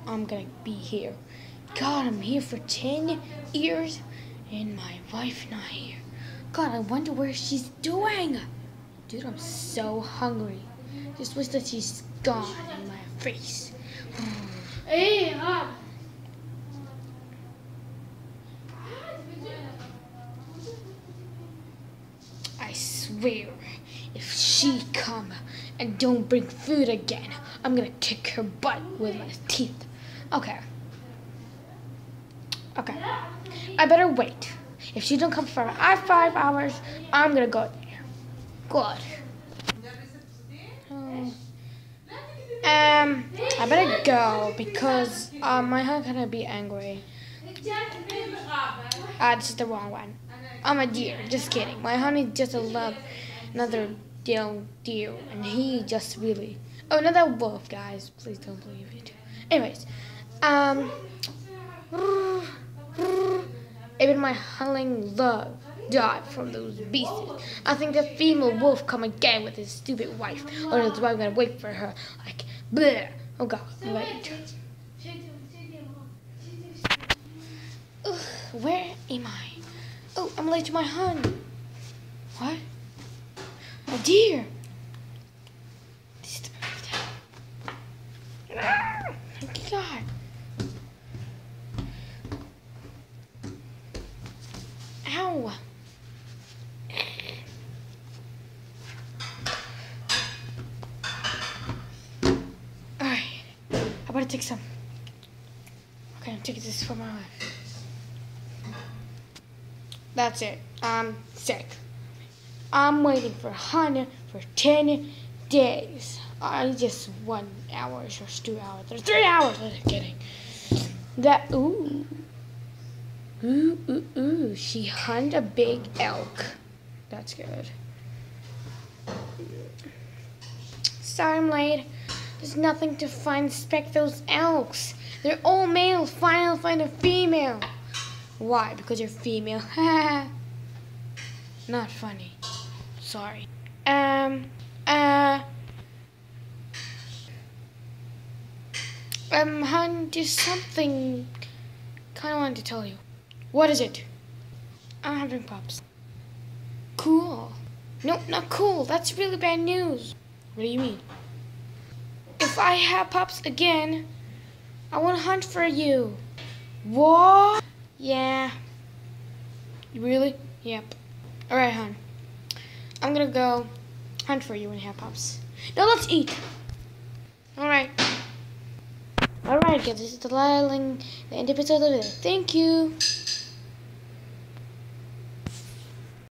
I'm gonna be here. God, I'm here for 10 years and my wife not here. God, I wonder where she's doing. Dude, I'm so hungry. Just wish that she's gone in my face. Hey, I swear, if she come and don't bring food again, I'm gonna kick her butt with my teeth. Okay. I better wait. If she don't come for 5 hours, I'm gonna go there. Good. I better go because my honey's gonna be angry. This is the wrong one. I'm a deer. Just kidding. My honey just another deer, and he just really. Oh, another wolf, guys. Please don't believe it. Anyways, even my hunting love died from those beasts. I think the female wolf come again with his stupid wife, or that's why I'm gonna wait for her. Like, bleh. Oh God, wait. Ugh, where am I? Oh, I'm late to my hunt. What? A deer. This is the perfect time. Ah, my God. Ow. Alright. I better take some. Okay, I'm taking this for my wife. That's it. I'm sick. I'm waiting for Hannah for 10 days. I just 1 hour or 2 hours. There's 3 hours. I'm kidding. That, ooh. Ooh. She hunted a big elk. That's good. Sorry I'm late. There's nothing to find. Inspect those elks. They're all male. Finally find a female. Why? Because you're female. Not funny. Sorry. Hun, there's something kinda wanted to tell you. What is it? I'm having pups. Cool. No, not cool. That's really bad news. What do you mean? If I have pups again, I want to hunt for you. What? Yeah. Really? Yep. Alright, hon. I'm gonna go hunt for you when you have pups. Now let's eat. Alright. Alright, guys. This is the end episode of it. Thank you.